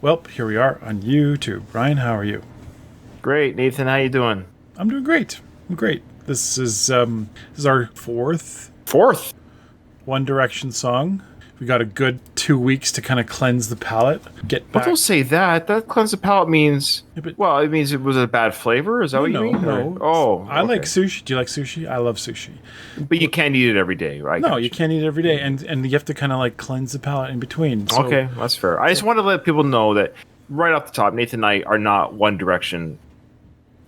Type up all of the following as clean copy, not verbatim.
Welp, here we are on YouTube. Ryan, how are you? Great, Nathan. How you doing? I'm doing great. I'm great. This is our Fourth. One Direction song. We got a good 2 weeks to kind of cleanse the palate. Get back. Well, don't say that. That cleanse the palate means. Yeah, but- Well, it means it was a bad flavor. Is that what you mean? No. Oh, I like okay. sushi. Do you like sushi? I love sushi. But you can't eat it every day, right? No, you can't eat it every day, and you have to kind of like cleanse the palate in between. So, Okay, that's fair. I just want to let people know that right off the top, Nathan and I are not One Direction.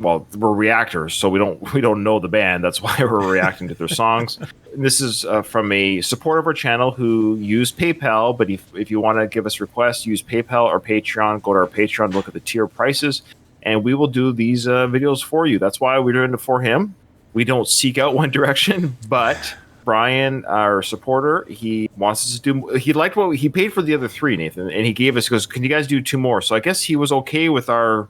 Well, we're reactors, so we don't know the band. That's why we're reacting to their songs. And this is from a supporter of our channel who used PayPal. But if you want to give us requests, use PayPal or Patreon. Go to our Patreon, look at the tier prices, and we will do these videos for you. That's why we're doing it for him. We don't seek out One Direction, but Brian, our supporter, he wants us to do. He liked what he paid for the other three, Nathan, and he gave us. He goes, "Can you guys do two more?" So I guess he was okay with our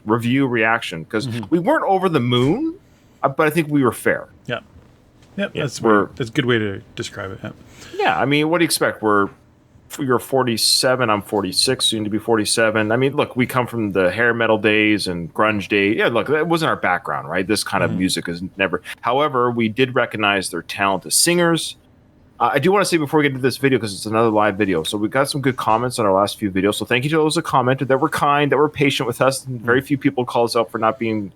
review reaction because we weren't over the moon, but I think we were fair. Yeah. Yeah, That's a good way to describe it. Yeah. Yeah, I mean, what do you expect? You're 47, I'm 46, soon to be 47. I mean, look, we come from the hair metal days and grunge days. Yeah, look, that wasn't our background, right? This kind of music is never. However, we did recognize their talent as singers. I do want to say before we get into this video, because it's another live video, so we got some good comments on our last few videos. So thank you to those that commented, that were kind, that were patient with us. And very few people called us out for not being,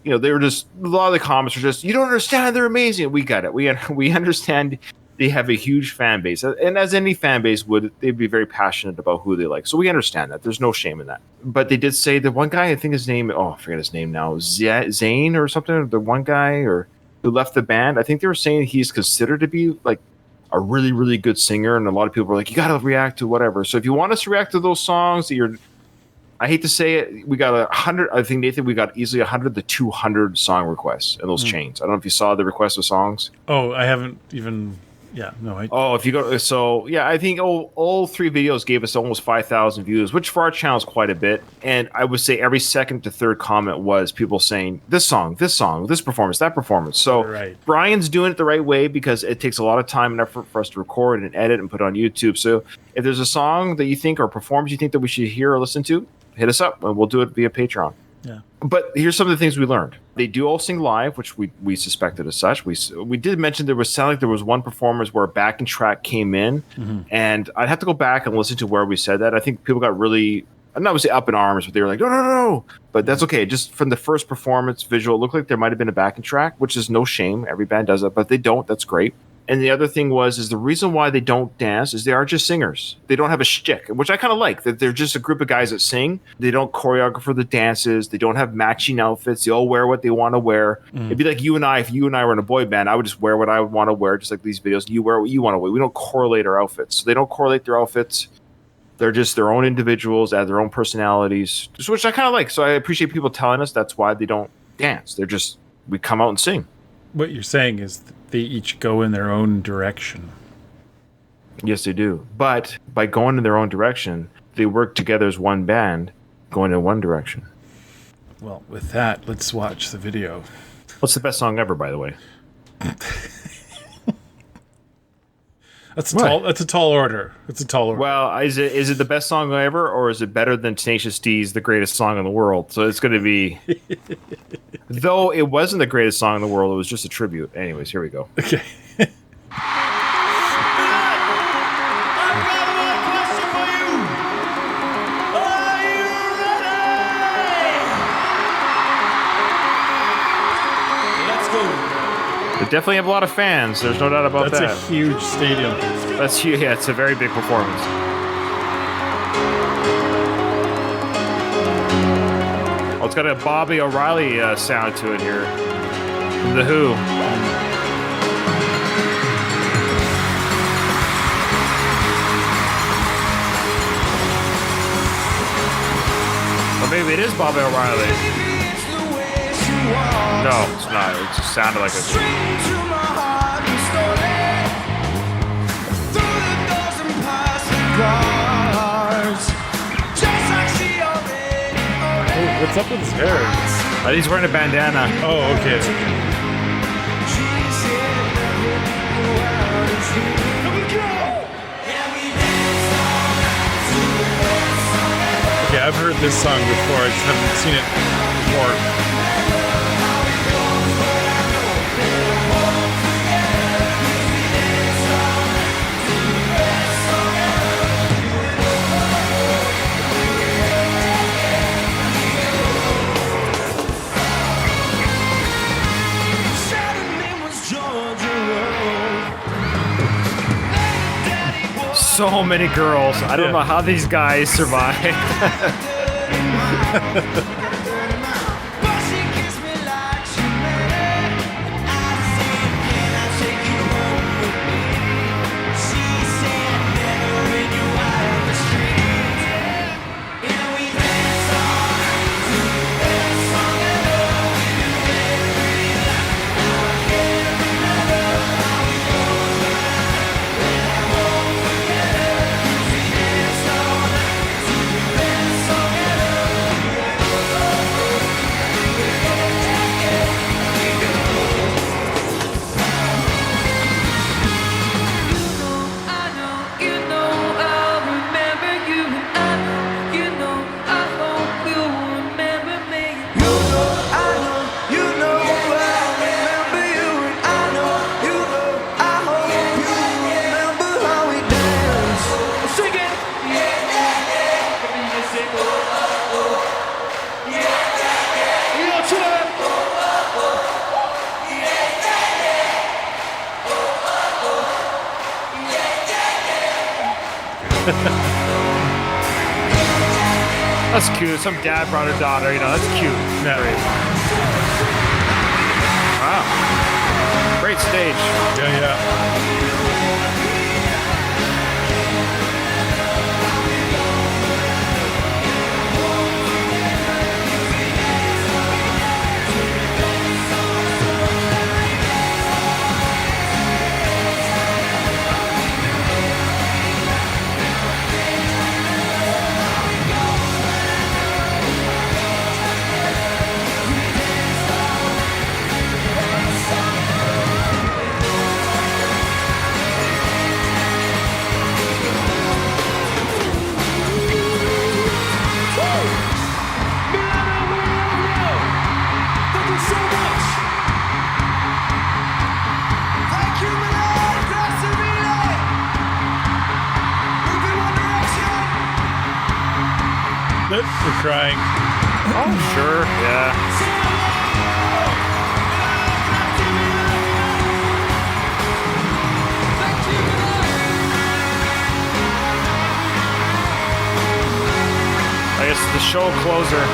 they were just, a lot of the comments were just, you don't understand, they're amazing. We got it. We understand they have a huge fan base. And as any fan base would, they'd be very passionate about who they like. So we understand that. There's no shame in that. But they did say the one guy, I think his name, I forget his name now, Zane or something, the one guy who left the band. I think they were saying he's considered to be like a really, really good singer, and a lot of people were like, you gotta react to whatever. So if you want us to react to those songs I hate to say it, we got 100. I think, Nathan, we got easily 100 to 200 song requests in those chains. I don't know if you saw the request of songs. Oh, I haven't even. Yeah, no. If you go, so yeah, I think all three videos gave us almost 5,000 views, which for our channel is quite a bit. And I would say every second to third comment was people saying this song, this performance, that performance. So Right. Brian's doing it the right way because it takes a lot of time and effort for us to record and edit and put on YouTube. So if there's a song that you think or performance you think that we should hear or listen to, hit us up and we'll do it via Patreon. Yeah. But here's some of the things we learned. They do all sing live, which we suspected as such. We did mention there was one performance where a backing track came in, and I'd have to go back and listen to where we said that. I think people got really, I'm not going to say up in arms, but they were like, no. But that's okay. Just from the first performance visual, it looked like there might have been a backing track, which is no shame. Every band does it, but they don't. That's great. And the other thing is the reason why they don't dance is they are just singers. They don't have a shtick, which I kind of like, that they're just a group of guys that sing. They don't choreograph for the dances. They don't have matching outfits. They all wear what they want to wear. It'd be like you and I, if you and I were in a boy band, I would just wear what I would want to wear, just like these videos. You wear what you want to wear. We don't correlate our outfits. So they don't correlate their outfits. They're just their own individuals, add their own personalities, which I kind of like. So I appreciate people telling us that's why they don't dance. We come out and sing. What you're saying is they each go in their own direction. Yes, they do. But by going in their own direction, they work together as one band, going in one direction. Well, with that, let's watch the video. What's the best song ever, by the way? That's a tall order. It's a tall order. Well, is it the best song ever, or is it better than Tenacious D's "The Greatest Song in the World"? So it's going to be. Though it wasn't the greatest song in the world, it was just a tribute. Anyways, here we go. Okay. They definitely have a lot of fans. There's no doubt about that. That's a huge stadium. That's huge. Yeah, it's a very big performance. Oh, it's got a Bobby O'Reilly sound to it here. From The Who. Or maybe it is Bobby O'Reilly. No, it's not. It just sounded like What's up with his hair? He's wearing a bandana. Oh, okay. this song before. I just haven't seen it before. So many girls. I don't know how these guys survive. That's cute. Some dad brought a daughter. You know, that's cute. Yeah. Great. Wow. Great stage. Yeah. We're crying. Oh, sure. Yeah. I guess the show closer.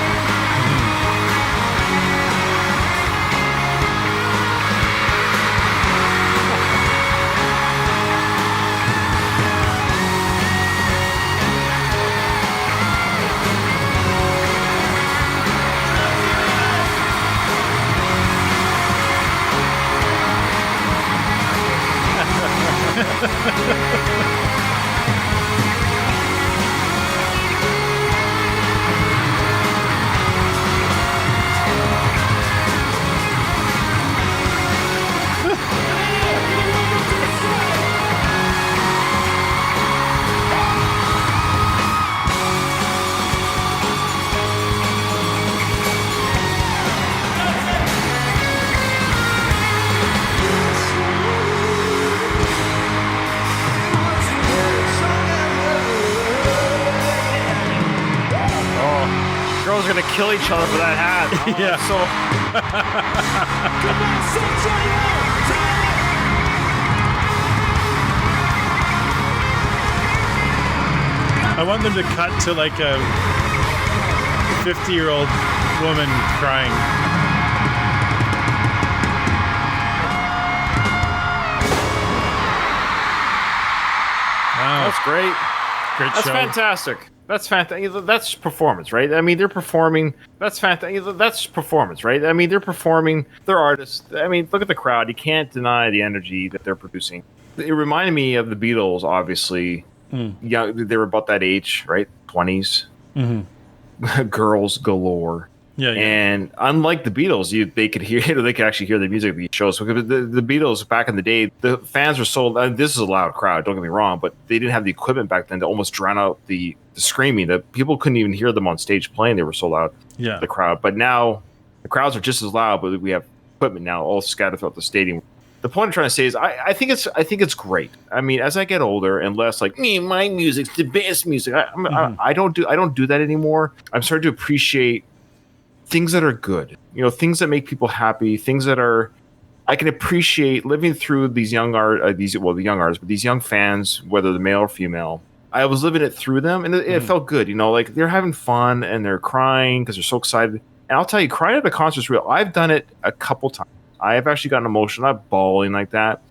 Girls are gonna kill each other for that hat. Oh, Yeah. So. I want them to cut to like a 50-year-old woman crying. Wow. That's great. Great That's show. fantastic. That's fantastic. That's performance, right? I mean, they're performing. That's fantastic. That's performance, right? I mean, they're performing. They're artists. I mean, look at the crowd. You can't deny the energy that they're producing. It reminded me of the Beatles, obviously. Yeah, they were about that age, right? 20s. Mm-hmm. Girls galore. Yeah, yeah. And unlike the Beatles, they could hear they could actually hear the music of these shows. So the Beatles back in the day, the fans were so. And this is a loud crowd. Don't get me wrong, but they didn't have the equipment back then to almost drown out the screaming. That people couldn't even hear them on stage playing. They were so loud. Yeah. The crowd. But now the crowds are just as loud, but we have equipment now all scattered throughout the stadium. The point I'm trying to say is I think it's great. I mean, as I get older and less like me, my music's the best music. I don't do that anymore. I'm starting to appreciate things that are good, things that make people happy, things that are, I can appreciate living through these young the young artists, but these young fans, whether they're male or female. I was living it through them, and it felt good. Like they're having fun and they're crying because they're so excited. And I'll tell you, crying at a concert is real. I've done it a couple times. I have actually gotten emotional, not bawling like that.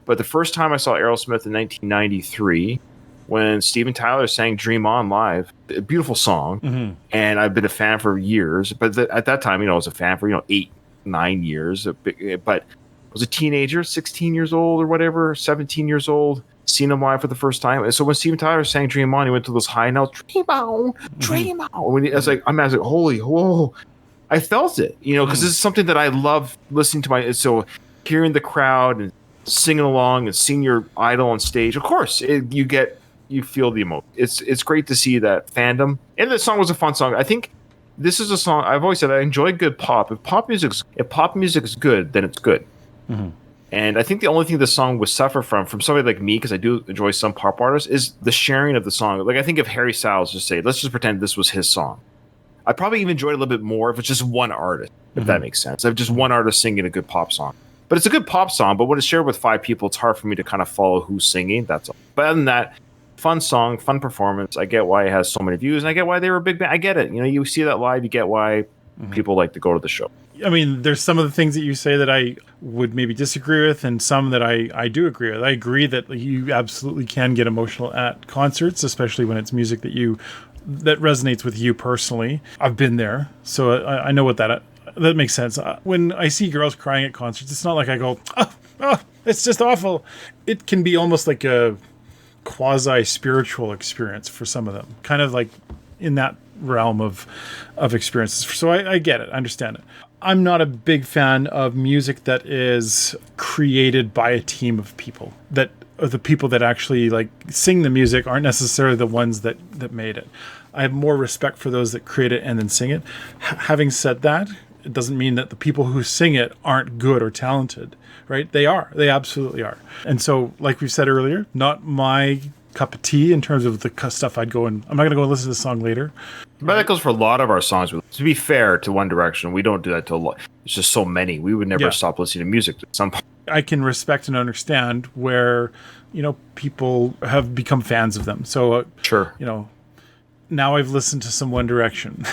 But the first time I saw Aerosmith in 1993, when Steven Tyler sang Dream On live, a beautiful song. And I've been a fan for years. But at that time, I was a fan for, 8-9 years. But I was a teenager, 16 years old or whatever, 17 years old, seen him live for the first time. And so when Steven Tyler sang Dream On, he went to those high notes, Dream On, Dream On. When I was like, holy, whoa. I felt it, because this is something that I love listening to so hearing the crowd and singing along and seeing your idol on stage. Of course, you feel the emotion. It's great to see that fandom. And the song was a fun song. I think this is a song I've always said I enjoy good pop. If pop music is good, then it's good. And I think the only thing the song would suffer from somebody like me, because I do enjoy some pop artists, is the sharing of the song. Like I think if Harry Styles let's just pretend this was his song. I'd probably even enjoy it a little bit more if it's just one artist, if that makes sense. If just one artist singing a good pop song. But it's a good pop song, but when it's shared with 5 people, it's hard for me to kind of follow who's singing. That's all. But other than that, fun song, fun performance. I get why it has so many views, and I get why they were a big band. I get it. You see that live, you get why people like to go to the show. I mean, there's some of the things that you say that I would maybe disagree with, and some that I do agree with. I agree that you absolutely can get emotional at concerts, especially when it's music that resonates with you personally. I've been there, so I know what that makes sense. When I see girls crying at concerts, it's not like I go, oh, it's just awful. It can be almost like a quasi-spiritual experience for some of them, kind of like in that realm of experiences. So I get it. I understand it. I'm not a big fan of music that is created by a team of people, that the people that actually like sing the music aren't necessarily the ones that made it. I have more respect for those that create it and then sing it. Having said that, it doesn't mean that the people who sing it aren't good or talented, right? They are. They absolutely are. And so, like we said earlier, not my cup of tea in terms of the stuff I'd go and I'm not going to go and listen to the song later. But that goes for a lot of our songs. To be fair to One Direction, we don't do that to a lot. It's just so many. We would never stop listening to music at some point. I can respect and understand where, people have become fans of them. So, sure. Now I've listened to some One Direction.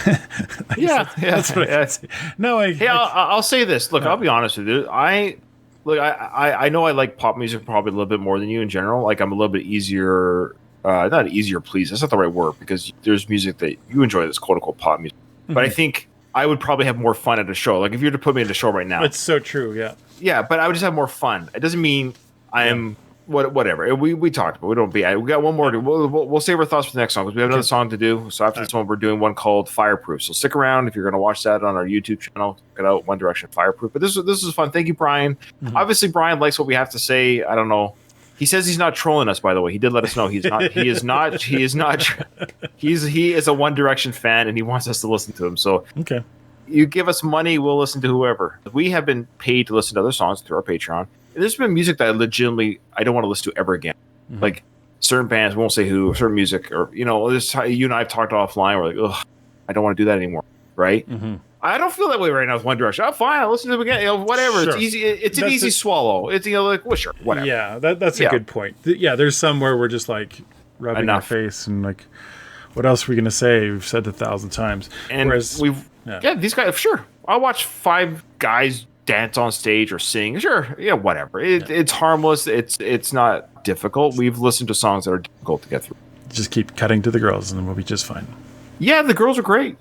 That's what I say. No, I'll say this. Look, I'll be honest with you. I know I like pop music probably a little bit more than you in general. Like I'm a little bit easier, not easier please. That's not the right word because there's music that you enjoy that's quote unquote pop music. But I think I would probably have more fun at a show. Like if you were to put me at a show right now. It's so true. Yeah. Yeah. But I would just have more fun. It doesn't mean I am whatever. We talked, but we don't be. We got one more. We'll save our thoughts for the next song because we have another song to do. So after this one, we're doing one called Fireproof. So stick around if you're going to watch that on our YouTube channel. Check it out, One Direction Fireproof. But this is fun. Thank you, Brian. Obviously, Brian likes what we have to say. I don't know. He says he's not trolling us. By the way, he did let us know he's not. He is not. He is not. He is a One Direction fan, and he wants us to listen to him. So okay. You give us money, we'll listen to whoever. We have been paid to listen to other songs through our Patreon. And there's been music that I don't want to listen to ever again. Like certain bands, we won't say who, certain music, or you and I have talked offline. We're like, ugh, I don't want to do that anymore, right? I don't feel that way right now with One Direction. I'm fine. I'll listen to them again. Whatever. Sure. It's easy. It's an easy swallow. It's sure, whatever. Yeah, that's a good point. There's some where we're just like rubbing our face and like, what else are we gonna say? We've said it 1,000 times. And these guys, sure. I'll watch 5 guys dance on stage or sing. Sure, whatever. It's harmless. It's not difficult. We've listened to songs that are difficult to get through. Just keep cutting to the girls, and then we'll be just fine. Yeah, the girls are great.